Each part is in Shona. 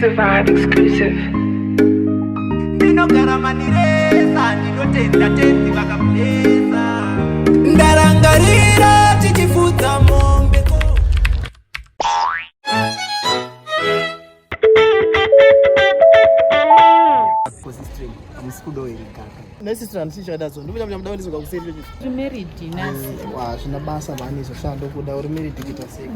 Gangsta Vibe exclusive. Ndarangarira tichifuta mombe zvina basa vaanizoshanda kuda uri married kuita sei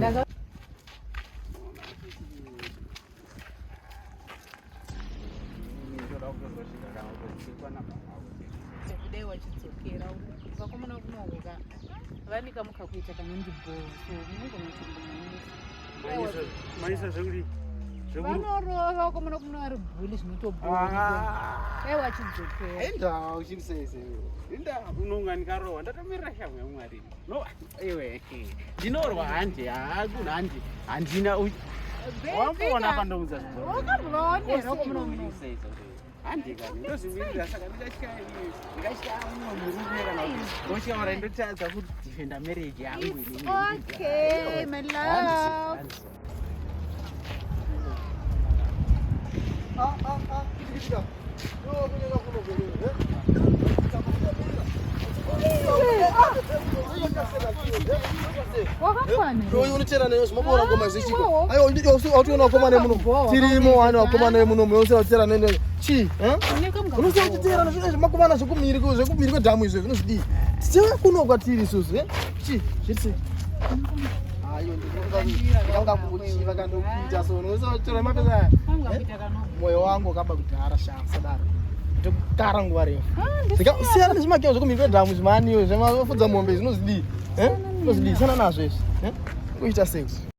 vanika mukakuita kanonzi bhoo so munogona kuti maisa zvekuri vanorova ukamona kumuna vari bhuli zvinotoboaiwa enda uchirisese enda unonga ndikarohwa ndatomirira shamwe yamwari no iwe ndinorwa handi hakuna handi handina wamboona pandoudza handikani ndozvimirira saka ndikatya umwe murume kana oshaura ndotadza kuti defenda marriage yangu okay my love unotera nayo zvimaboora ngoma zvichiko autiona wakomana muno tirimo wani wakomana muno muyosera kutera nene chi unoziva kutitera nazvino zvimakomana zvekumhiri kwedhamu izvo zvinozvidii ticheva kuno kwatiri isusu chi zvitise ndikanga kuchiva kandokuita so unotora mapesa aya mwoyo wangu wakaba kudhara sadaro ndokukara nguva refu siyana nezvimakeo zvekumhiri kwedhamu zvimaniyo zvemafudza mombe zvinozvidii zvinozvidii siyana nazvo izvi kuita sex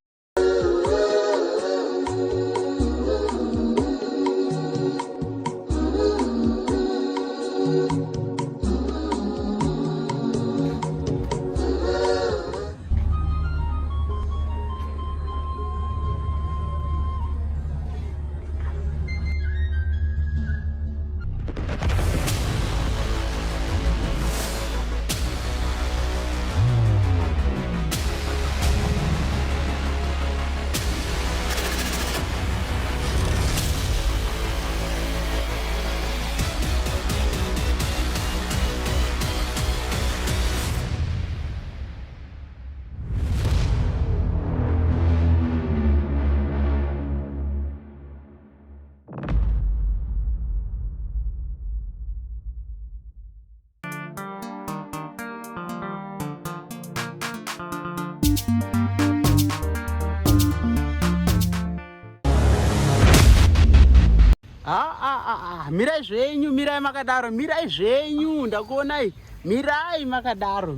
mirai zvenyu mirai makadaro mirai zvenyu ndakuonai mirai makadaro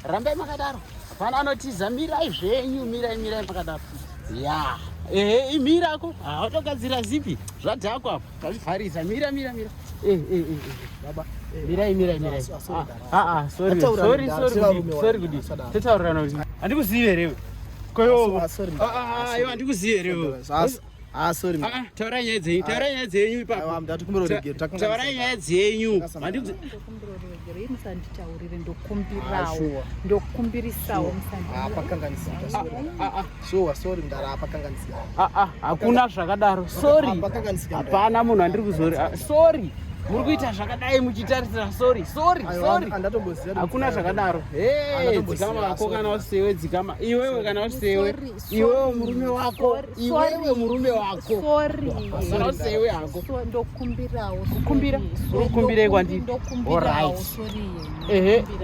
rambai makadaro hapana anotiza mirai zvenyu mirai makadaro ya imirako hautogadzira zipi zvadhako apo tazvivharisa mira baba mirai sorry kudi totaurirana kuti handikuzive rewe koiwo handikuzive rewe sorry taurai nyaya dzenyu ipapo taurai nyaya dzenyu musanditaurire ndokumbirisawo sorry ndara pakanganisika hakuna zvakadaro sorry hapana munhu andiri kuzori sorry muri kuita zvakadai muchitarisira sorry hakuna zvakadaro dzikama ako kana usewe dzikama iwewe kana usewe iwewe murume wako kana usewe hako kukumbira urikumbirei kwandiri alright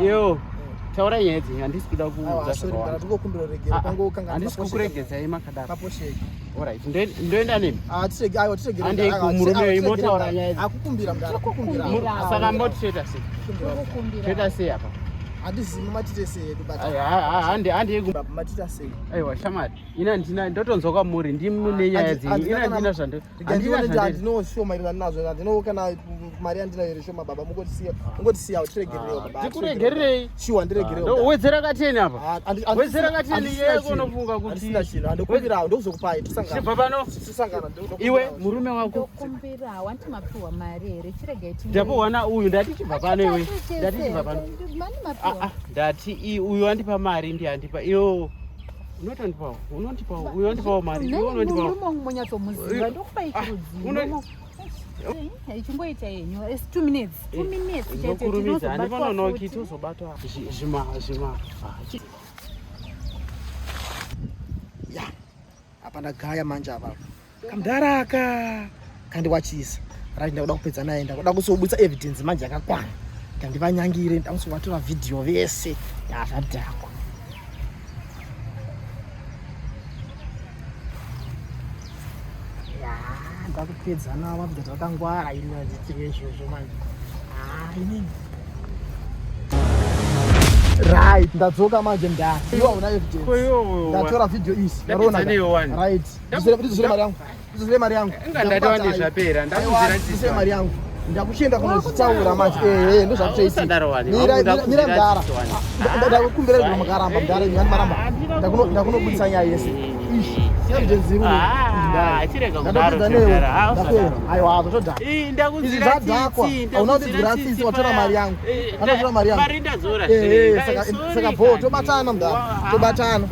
yo taura nyaya dzenyu handisi kuda kuudzahandisi kukuregedzai makadaro alright ndoenda nemi handei kumurume imotaura nyaya saka mototoita sei apa aiwa shamari ina ndina ndotonzwa kwamuri ndimune nyaya dzenyu ina ndina zvandinoshoma nazvo handino kana mari handina here shoma baba mungotisiyawo tikuregererei shiwa ndiregerewo wedzera kateni apa wedzera kateni yeko nofunga kuti ndokumbirawo ndokuzokupai chibva pano iwe murume wako ndapo wana uyu ndati chibva pano iwe ndati chibva pano ndati uyu andipa mari ndiandipa iyo unondipawo mari. Munonyatsomuziva ndokupa ichirudzivo. Ichingoita yenyu 2 minutes. 2 minutes. Ndokurumidza handifana kiti uzobata zvima. Ya. Apa ndagaya manje apa. Kamdaraka. Kandiwachisa. Right ndakuda kupedza naye ndakuda kusobudisa evidence manje yakakwana. Ndivanyangire ndakusowatora video vese. Ya zvadhako. Ndakupedza nawo kuti takangwara ino dzichizvo manje. Inini. Right, ndadzoka manje ndani. Iwo una evidence. Ndatora video isi. Ndaona. Right. Ndizire mari yangu. Ndizire mari yangu. Ngandati wandi zvapera. Ndizire mari yangu. Ndakushenda kunozitaura manje. Ndo zvakutoita. Mira ndara. Ndakukumbira kuti makaramba ndara nyani maramba. Ndakunobudisa nyaya yese. Ishi. Ndeziro. Chirega kudaro zvapera. Aiwa zvoda. Ndakuzira tsitsi. Unoti gratis watora mari yangu. Anotora mari yangu. Mari ndazora. Saka bo tobatana mndara. Tobatana.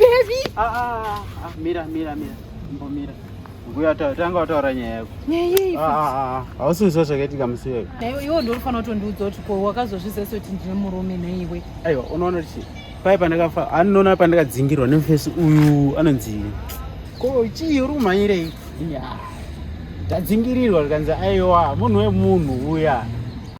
Baby. Mira. Mbomira. Nguya tanga wataura nyaya yako. Hausizo zvakaitika musiwe. Iwo ndorufana kutondiudza kuti ko wakazozviziva kuti ndine murume naiwe. Aiwa, unoona kuti pai pandakafa anoona pandakadzingirwa nemufesi uyu anonzi ko chii rumhanyire. Tadzingirirwa rikanzi aiwa munhu wemunhu uya.